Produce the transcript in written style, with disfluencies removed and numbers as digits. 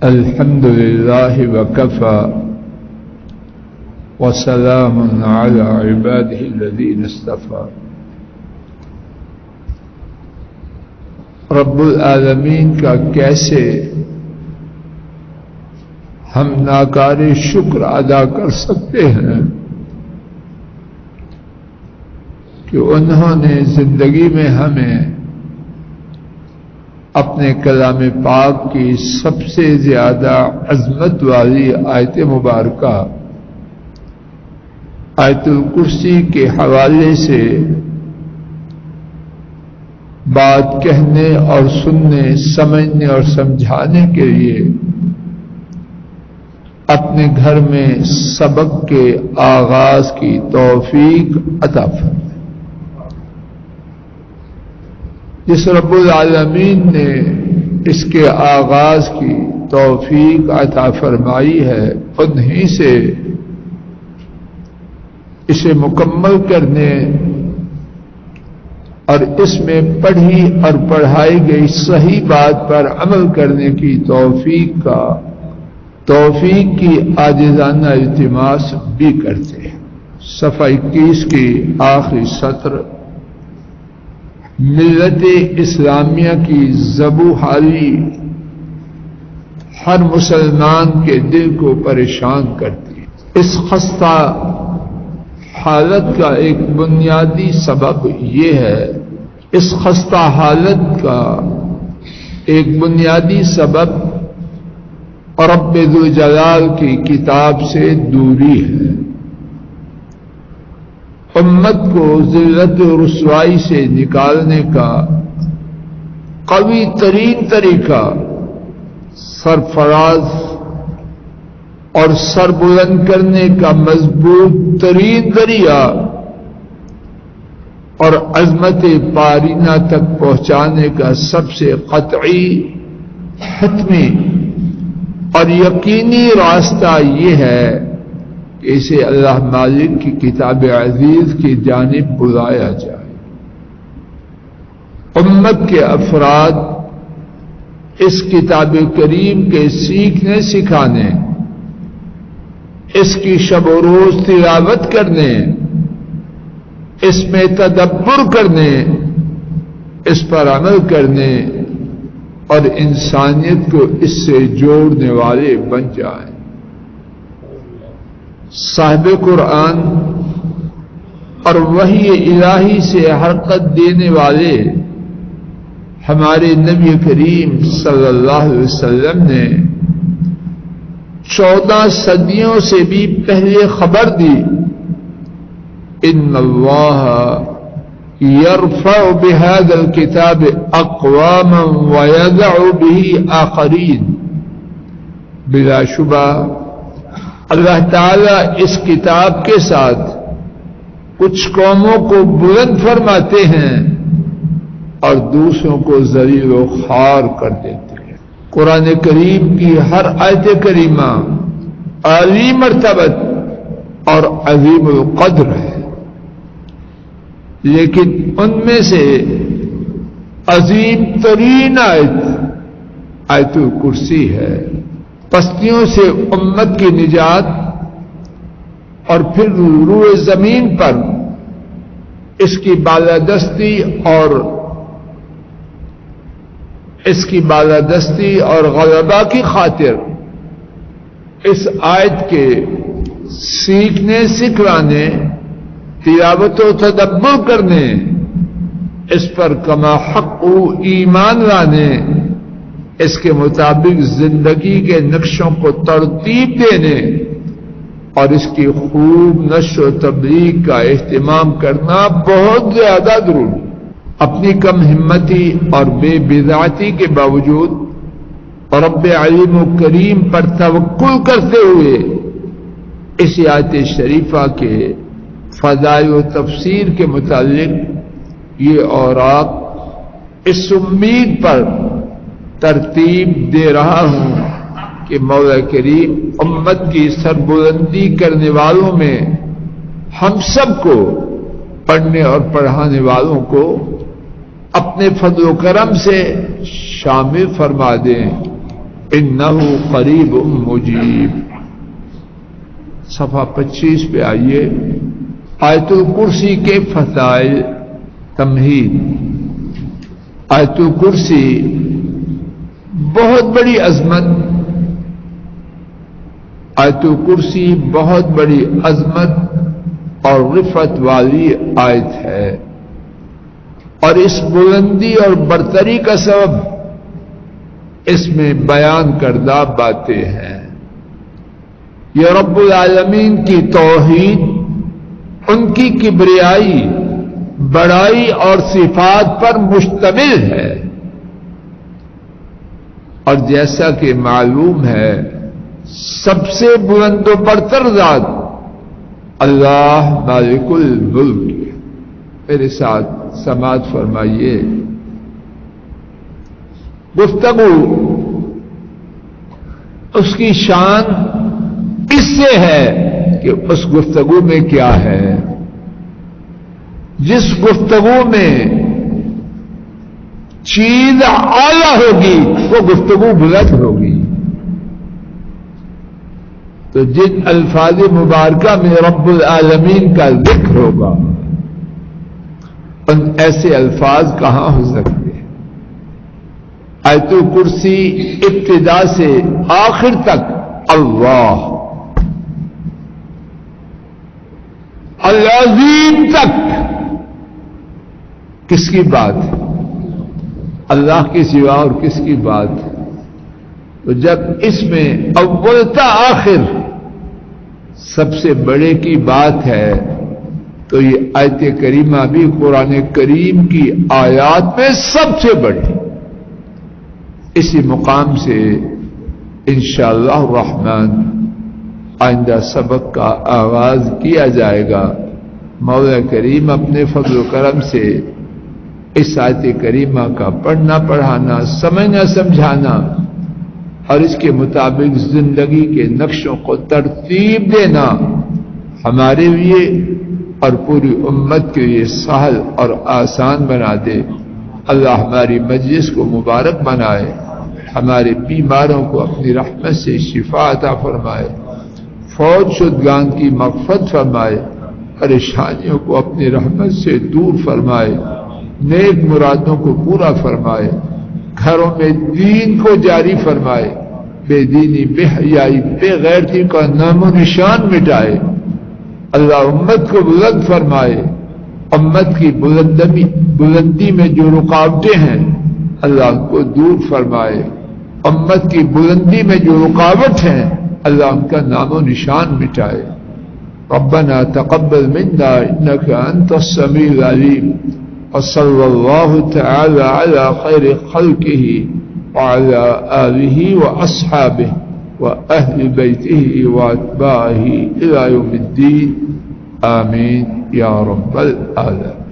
الحمد للہ وکفى وسلام علی عباده الذین اصطفى. رب العالمین کا کیسے ہم ناکار شکر ادا کر سکتے ہیں کہ انہوں نے زندگی میں ہمیں اپنے کلام پاک کی سب سے زیادہ عظمت والی آیت مبارکہ آیت الکرسی کے حوالے سے بات کہنے اور سننے، سمجھنے اور سمجھانے کے لیے اپنے گھر میں سبق کے آغاز کی توفیق عطا فرمائے. جس رب العالمین نے اس کے آغاز کی توفیق عطا فرمائی ہے، انہی سے اسے مکمل کرنے اور اس میں پڑھی اور پڑھائی گئی صحیح بات پر عمل کرنے کی توفیق کی عاجزانہ التماس بھی کرتے ہیں. صفحہ 21 کی آخری سطر ملت اسلامیہ کی ذبح حالی ہر مسلمان کے دل کو پریشان کرتی ہے. اس خستہ حالت کا ایک بنیادی سبب یہ ہے، اس خستہ حالت کا ایک بنیادی سبب رب ذوالجلال کی کتاب سے دوری ہے. امت کو ذلت و رسوائی سے نکالنے کا قوی ترین طریقہ، سرفراز اور سر بلند کرنے کا مضبوط ترین ذریعہ اور عظمت پارینہ تک پہنچانے کا سب سے قطعی، حتمی اور یقینی راستہ یہ ہے کہ اسے اللہ مالک کی کتاب عزیز کی جانب بلایا جائے. امت کے افراد اس کتاب کریم کے سیکھنے سکھانے، اس کی شب و روز تلاوت کرنے، اس میں تدبر کرنے، اس پر عمل کرنے اور انسانیت کو اس سے جوڑنے والے بن جائیں. صاحب قرآن اور وحی الہی سے حرکت دینے والے ہمارے نبی کریم صلی اللہ علیہ وسلم نے 14 صدیوں سے بھی پہلے خبر دی، ان اللہ یرفع بهذا الكتاب اقواما ويضع به آخرین. بلا شبہ اللہ تعالیٰ اس کتاب کے ساتھ کچھ قوموں کو بلند فرماتے ہیں اور دوسروں کو ذلیل و خوار کر دیتے ہیں. قرآن کریم کی ہر آیت کریمہ عالی مرتبت اور عظیم القدر ہے، لیکن ان میں سے عظیم ترین آیت الکرسی ہے. پستیوں سے امت کی نجات اور پھر روئے زمین پر اس کی بالادستی اور غلبہ کی خاطر اس آیت کے سیکھنے، سکھلانے، تلاوت و تدبر کرنے، اس پر کما حق و ایمان لانے، اس کے مطابق زندگی کے نقشوں کو ترتیب دینے اور اس کی خوب نشر و تبلیغ کا اہتمام کرنا بہت زیادہ ضروری. اپنی کم ہمتی اور بے بدعتی کے باوجود رب علیم و کریم پر توکل کرتے ہوئے اس آیت شریفہ کے فضائل و تفسیر کے متعلق یہ اوراق اس امید پر ترتیب دے رہا ہوں کہ مولا کریم امت کی سربلندی کرنے والوں میں ہم سب کو، پڑھنے اور پڑھانے والوں کو اپنے فضل و کرم سے شامل فرما دیں. انہ قریب مجیب. صفحہ 25 پہ آئیے. آیت الکرسی کے فضائل. تمہید. آیت الکرسی بہت بڑی عظمت. آیت الکرسی بہت بڑی عظمت اور رفعت والی آیت ہے، اور اس بلندی اور برتری کا سبب اس میں بیان کردہ باتیں ہیں. یہ رب العالمین کی توحید، ان کی کبریائی، بڑائی اور صفات پر مشتمل ہے. اور جیسا کہ معلوم ہے سب سے بلند و برتر ذات اللہ مالک الملک. میرے ساتھ سماعت فرمائیے. گفتگو اس کی شان اس سے ہے کہ اس گفتگو میں کیا ہے. جس گفتگو میں چیز اعلی ہوگی وہ گفتگو بلند ہوگی. تو جن الفاظ مبارکہ میں رب العالمین کا ذکر ہوگا ان ایسے الفاظ کہاں ہو سکتے ہیں. آیت الکرسی ابتدا سے آخر تک اللہ، العظیم تک کس کی بات ہے؟ اللہ کے سوا اور کس کی بات ہے؟ تو جب اس میں اول تا آخر سب سے بڑے کی بات ہے تو یہ آیت کریمہ بھی قرآن کریم کی آیات میں سب سے بڑی. اسی مقام سے انشاءاللہ الرحمن آئندہ سبق کا آغاز کیا جائے گا. مولا کریم اپنے فضل و کرم سے اس آیت کریمہ کا پڑھنا پڑھانا، سمجھنا سمجھانا اور اس کے مطابق زندگی کے نقشوں کو ترتیب دینا ہمارے لیے اور پوری امت کے لیے سہل اور آسان بنا دے. اللہ ہماری مجلس کو مبارک بنائے، ہمارے بیماروں کو اپنی رحمت سے شفا عطا فرمائے، فوت شدگان کی مغفرت فرمائے، پریشانیوں کو اپنی رحمت سے دور فرمائے، نیک مرادوں کو پورا فرمائے، گھروں میں دین کو جاری فرمائے، بے دینی، بے حیائی، بے غیرتی کا نام و نشان مٹائے. اللہ امت کو بلند فرمائے. امت کی بلندی میں جو رکاوٹیں ہیں اللہ ان کو دور فرمائے. امت کی بلندی میں جو رکاوٹ ہیں اللہ ان کا نام و نشان مٹائے. ربنا تقبل منا انك انت السميع العليم وصلى الله تعالى على خير خلقه وعلى آله وأصحابه وأهل بيته وأتباعه إلى يوم الدين. آمين يا رب العالمين.